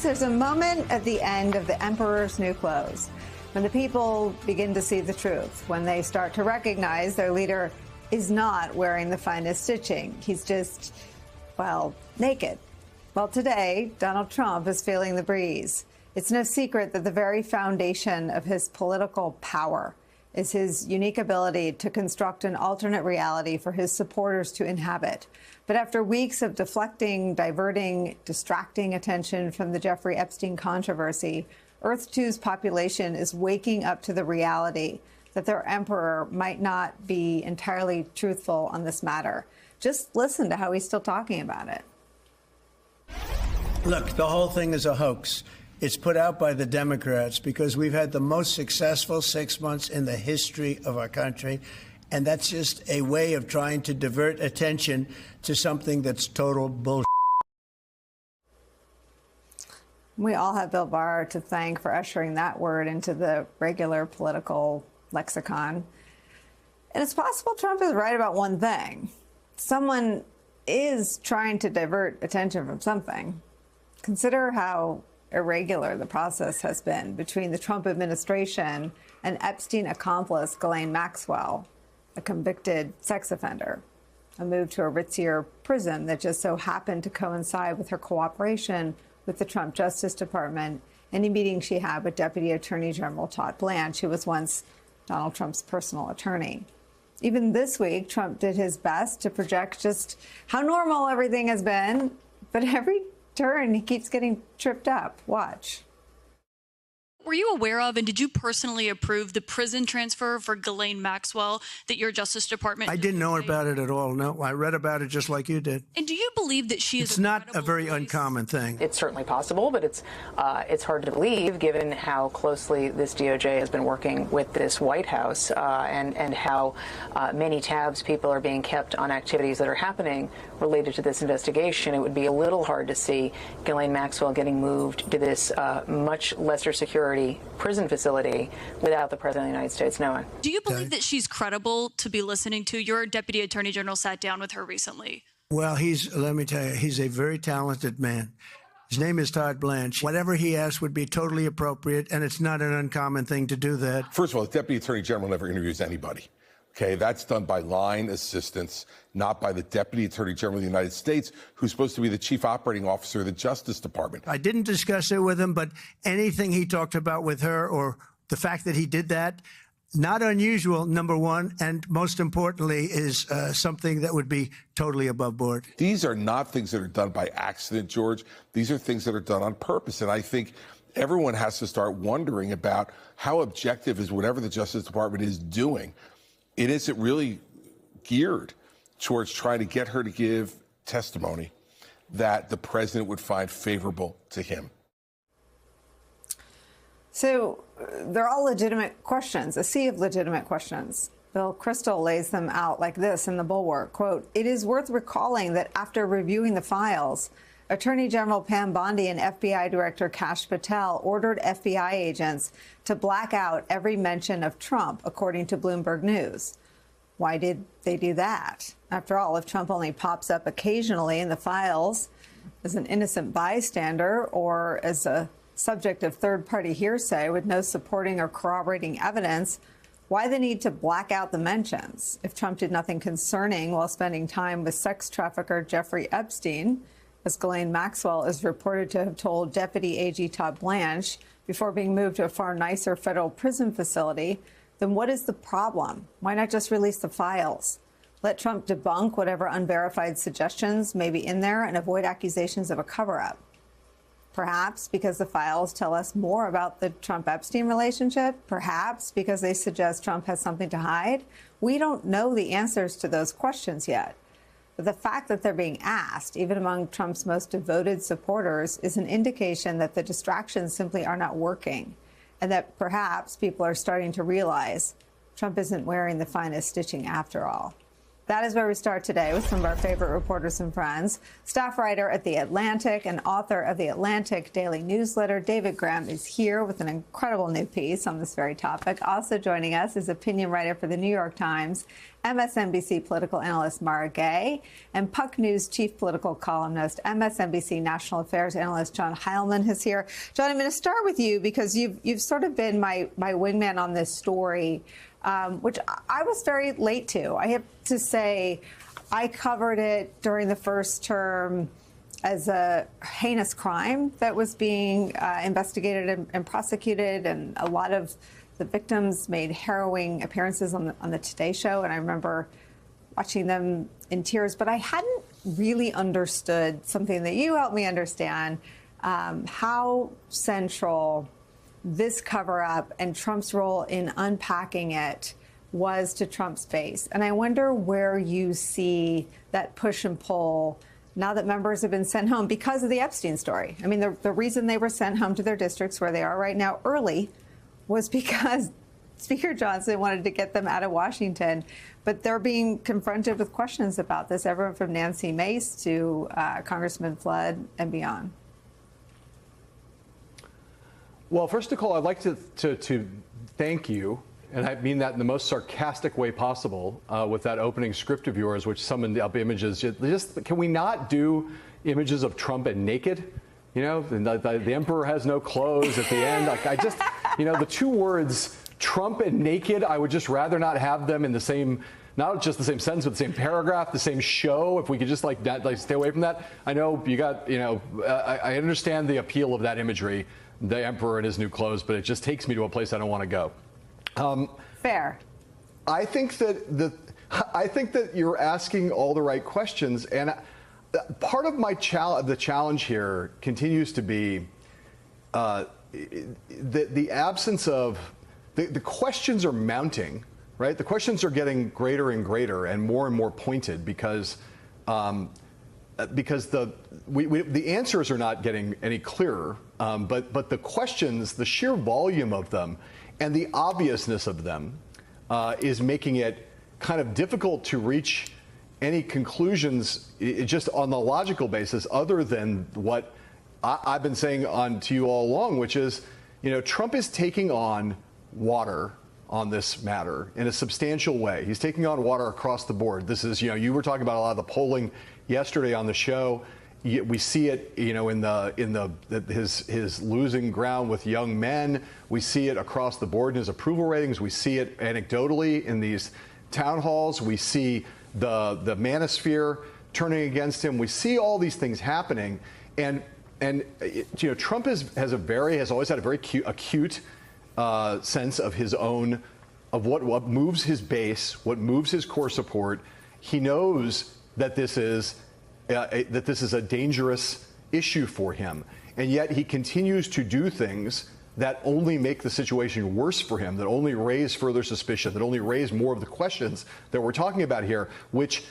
there's a moment at the end of the emperor's new clothes when the people begin to see the truth, when they start to recognize their leader is not wearing the finest stitching. He's just, well, naked. Well, today, Donald Trump is feeling the breeze. It's no secret that the very foundation of his political power is his unique ability to construct an alternate reality for his supporters to inhabit. But after weeks of deflecting, diverting, distracting attention from the Jeffrey Epstein controversy, Earth 2's population is waking up to the reality that their emperor might not be entirely truthful on this matter. Just listen to how he's still talking about it. Look, the whole thing is a hoax. It's put out by the Democrats because we've had the most successful 6 months in the history of our country. And that's just a way of trying to divert attention to something that's total bullshit. We all have Bill Barr to thank for ushering that word into the regular political lexicon. And it's possible Trump is right about one thing. Someone is trying to divert attention from something. Consider how irregular the process has been between the Trump administration and Epstein accomplice Ghislaine Maxwell, a convicted sex offender. A move to a ritzier prison that just so happened to coincide with her cooperation with the Trump Justice Department and a meeting she had with Deputy Attorney General Todd Blanche, who was once Donald Trump's personal attorney. Even this week, Trump did his best to project just how normal everything has been, but every turn he keeps getting tripped up. Watch. Were you aware of, and did you personally approve the prison transfer for Ghislaine Maxwell that your Justice Department? I didn't know about it at all. No, I read about it just like you did. And do you believe that she is? It's not a very uncommon thing. It's certainly possible, but it's hard to believe given how closely this DOJ has been working with this White House and how many tabs people are being kept on activities that are happening related to this investigation. It would be a little hard to see Ghislaine Maxwell getting moved to this much lesser security prison facility without the President of the United States knowing. Do you believe that she's credible to be listening to? Your Deputy Attorney General sat down with her recently. Well, let me tell you, he's a very talented man. His name is Todd Blanche. Whatever he asks would be totally appropriate, and it's not an uncommon thing to do that. First of all, the Deputy Attorney General never interviews anybody. Okay, that's done by line assistants, not by the Deputy Attorney General of the United States, who's supposed to be the Chief Operating Officer of the Justice Department. I didn't discuss it with him, but anything he talked about with her or the fact that he did that, not unusual, number one, and most importantly is something that would be totally above board. These are not things that are done by accident, George. These are things that are done on purpose, and I think everyone has to start wondering about how objective is whatever the Justice Department is doing. It isn't really geared towards trying to get her to give testimony that the president would find favorable to him. So they're all legitimate questions, a sea of legitimate questions. Bill Kristol lays them out like this in The Bulwark, quote, "It is worth recalling that after reviewing the files, Attorney General Pam Bondi and FBI Director Kash Patel ordered FBI agents to black out every mention of Trump, according to Bloomberg News. Why did they do that? After all, if Trump only pops up occasionally in the files as an innocent bystander or as a subject of third-party hearsay with no supporting or corroborating evidence, why the need to black out the mentions? If Trump did nothing concerning while spending time with sex trafficker Jeffrey Epstein, as Ghislaine Maxwell is reported to have told Deputy AG Todd Blanche before being moved to a far nicer federal prison facility, then what is the problem? Why not just release the files? Let Trump debunk whatever unverified suggestions may be in there and avoid accusations of a cover-up. Perhaps because the files tell us more about the Trump-Epstein relationship. Perhaps because they suggest Trump has something to hide. We don't know the answers to those questions yet. But the fact that they're being asked, even among Trump's most devoted supporters, is an indication that the distractions simply are not working, and that perhaps people are starting to realize Trump isn't wearing the finest stitching after all. That is where we start today with some of our favorite reporters and friends. Staff writer at The Atlantic and author of The Atlantic Daily Newsletter, David Graham, is here with an incredible new piece on this very topic. Also joining us is opinion writer for The New York Times, MSNBC political analyst Mara Gay, and Puck News chief political columnist, MSNBC national affairs analyst John Heilman is here. John, I'm going to start with you because you've sort of been my wingman on this story, which I was very late to. I have to say, I covered it during the first term as a heinous crime that was being investigated and prosecuted, and a lot of the victims made harrowing appearances on the Today Show, and I remember watching them in tears. But I hadn't really understood something that you helped me understand, how central this cover-up and Trump's role in unpacking it was to Trump's base. And I wonder where you see that push and pull now that members have been sent home because of the Epstein story. I mean, the reason they were sent home to their districts where they are right now early was because Speaker Johnson wanted to get them out of Washington. But they're being confronted with questions about this, everyone from Nancy Mace to Congressman Flood and beyond. Well, first of all, I'd like to thank you, and I mean that in the most sarcastic way possible, with that opening script of yours, which summoned up images. Just can we not do images of Trump and naked? You know, the emperor has no clothes at the end. Like, I just, you know, the two words Trump and naked, I would just rather not have them in the same, not just the same sentence, but the same paragraph, the same show. If we could just like stay away from that. I know you got, you know, I understand the appeal of that imagery, the emperor in his new clothes, but it just takes me to a place I don't want to go. Fair. I think that you're asking all the right questions, and part of my the challenge here continues to be the absence of the questions are mounting, right? The questions are getting greater and greater and more pointed because the answers are not getting any clearer, but the questions, the sheer volume of them and the obviousness of them is making it kind of difficult to reach any conclusions just on the logical basis other than what I've been saying to you all along, which is, you know, Trump is taking on water on this matter in a substantial way. He's taking on water across the board. This is, you know, you were talking about a lot of the polling yesterday on the show. We see it, you know, in his losing ground with young men. We see it across the board in his approval ratings. We see it anecdotally in these town halls. We see the manosphere turning against him. We see all these things happening, and you know, Trump has always had a very acute sense of his own, of what moves his base, what moves his core support. He knows that this is a dangerous issue for him, and yet he continues to do things that only make the situation worse for him, that only raise further suspicion, that only raise more of the questions that we're talking about here, which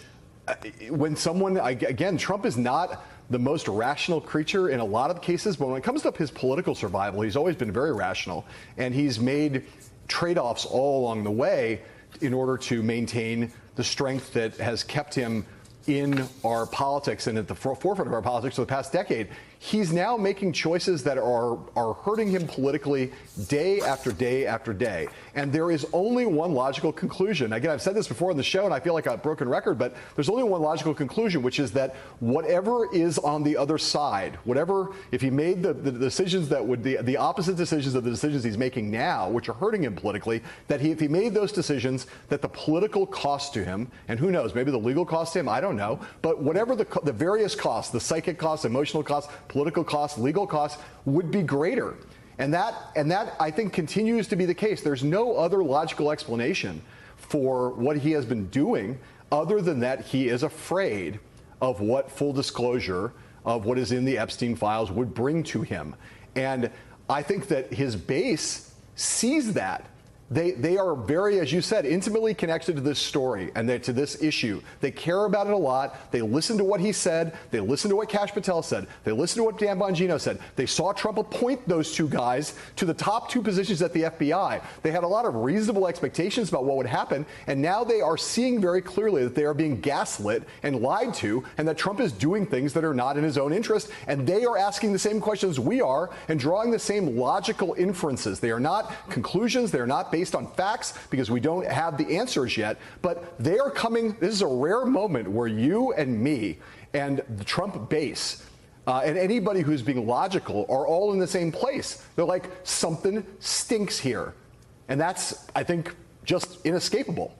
when someone, again, Trump is not the most rational creature in a lot of cases, but when it comes to his political survival, he's always been very rational, and he's made trade-offs all along the way in order to maintain the strength that has kept him in our politics and at the forefront of our politics for the past decade. He's now making choices that are hurting him politically day after day after day. And there is only one logical conclusion. Again, I've said this before on the show, and I feel like a broken record, but there's only one logical conclusion, which is that whatever is on the other side, whatever, if he made the decisions that would, the opposite decisions of the decisions he's making now, which are hurting him politically, that if he made those decisions, that the political cost to him, and who knows, maybe the legal cost to him, I don't know, but whatever the various costs, the psychic costs, emotional costs, political costs, legal costs, would be greater. And that I think continues to be the case. There's no other logical explanation for what he has been doing other than that he is afraid of what full disclosure of what is in the Epstein files would bring to him. And I think that his base sees that They are very, as you said, intimately connected to this story and to this issue. They care about it a lot. They listen to what he said. They listen to what Kash Patel said. They listen to what Dan Bongino said. They saw Trump appoint those two guys to the top two positions at the FBI. They had a lot of reasonable expectations about what would happen, and now they are seeing very clearly that they are being gaslit and lied to, and that Trump is doing things that are not in his own interest, and they are asking the same questions we are and drawing the same logical inferences. They are not conclusions. They are not based on facts, because we don't have the answers yet, but they are coming. This is a rare moment where you and me and the Trump base and anybody who's being logical are all in the same place. They're like, something stinks here. And that's, I think, just inescapable.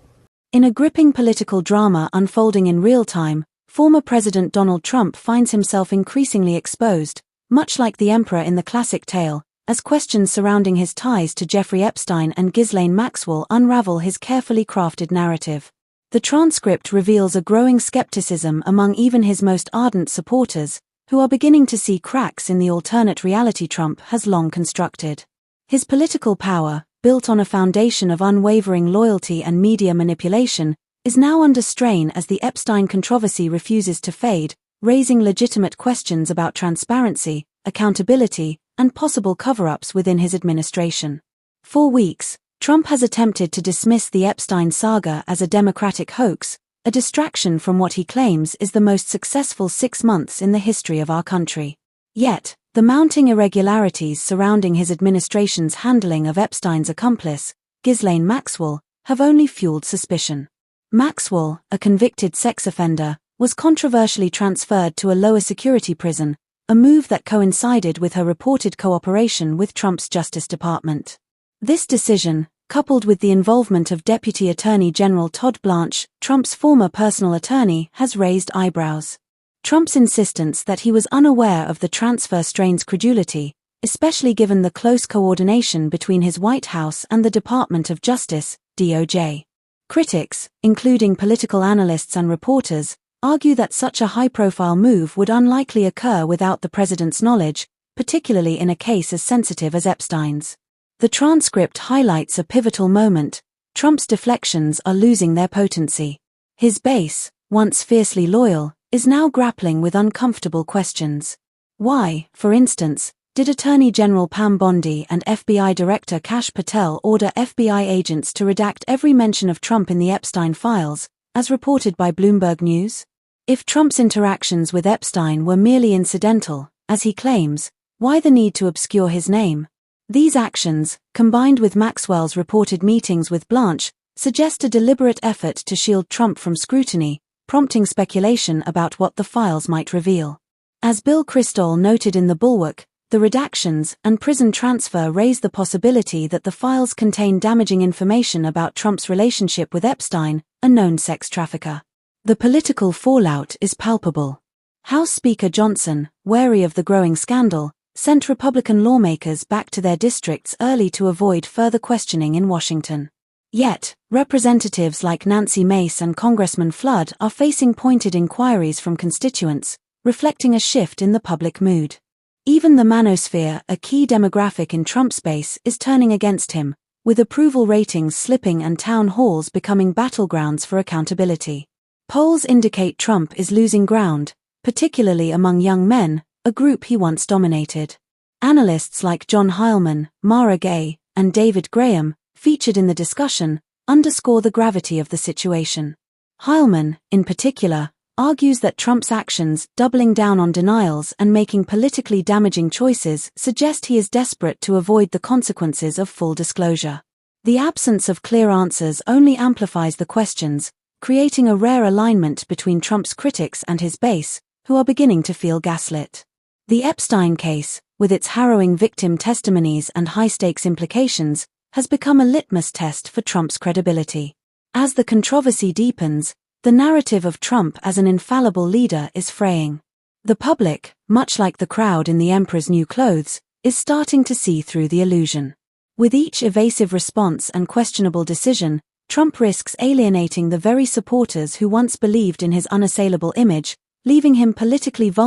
In a gripping political drama unfolding in real time, former President Donald Trump finds himself increasingly exposed, much like the emperor in the classic tale, as questions surrounding his ties to Jeffrey Epstein and Ghislaine Maxwell unravel his carefully crafted narrative. The transcript reveals a growing skepticism among even his most ardent supporters, who are beginning to see cracks in the alternate reality Trump has long constructed. His political power, built on a foundation of unwavering loyalty and media manipulation, is now under strain as the Epstein controversy refuses to fade, raising legitimate questions about transparency, accountability, and possible cover-ups within his administration. For weeks, Trump has attempted to dismiss the Epstein saga as a Democratic hoax, a distraction from what he claims is the most successful 6 months in the history of our country. Yet, the mounting irregularities surrounding his administration's handling of Epstein's accomplice, Ghislaine Maxwell, have only fueled suspicion. Maxwell, a convicted sex offender, was controversially transferred to a lower security prison, a move that coincided with her reported cooperation with Trump's Justice Department. This decision, coupled with the involvement of Deputy Attorney General Todd Blanche, Trump's former personal attorney, has raised eyebrows. Trump's insistence that he was unaware of the transfer strains credulity, especially given the close coordination between his White House and the Department of Justice, DOJ. Critics, including political analysts and reporters, argue that such a high-profile move would unlikely occur without the president's knowledge, particularly in a case as sensitive as Epstein's. The transcript highlights a pivotal moment. Trump's deflections are losing their potency. His base, once fiercely loyal, is now grappling with uncomfortable questions. Why, for instance, did Attorney General Pam Bondi and FBI Director Kash Patel order FBI agents to redact every mention of Trump in the Epstein files, as reported by Bloomberg News? If Trump's interactions with Epstein were merely incidental, as he claims, why the need to obscure his name? These actions, combined with Maxwell's reported meetings with Blanche, suggest a deliberate effort to shield Trump from scrutiny, prompting speculation about what the files might reveal. As Bill Kristol noted in The Bulwark, the redactions and prison transfer raise the possibility that the files contain damaging information about Trump's relationship with Epstein, a known sex trafficker. The political fallout is palpable. House Speaker Johnson, wary of the growing scandal, sent Republican lawmakers back to their districts early to avoid further questioning in Washington. Yet, representatives like Nancy Mace and Congressman Flood are facing pointed inquiries from constituents, reflecting a shift in the public mood. Even the manosphere, a key demographic in Trump's base, is turning against him, with approval ratings slipping and town halls becoming battlegrounds for accountability. Polls indicate Trump is losing ground, particularly among young men, a group he once dominated. Analysts like John Heilman, Mara Gay, and David Graham, featured in the discussion, underscore the gravity of the situation. Heilman, in particular, argues that Trump's actions, doubling down on denials and making politically damaging choices, suggest he is desperate to avoid the consequences of full disclosure. The absence of clear answers only amplifies the questions, creating a rare alignment between Trump's critics and his base, who are beginning to feel gaslit. The Epstein case, with its harrowing victim testimonies and high-stakes implications, has become a litmus test for Trump's credibility. As the controversy deepens, the narrative of Trump as an infallible leader is fraying. The public, much like the crowd in The Emperor's New Clothes, is starting to see through the illusion. With each evasive response and questionable decision, Trump risks alienating the very supporters who once believed in his unassailable image, leaving him politically vulnerable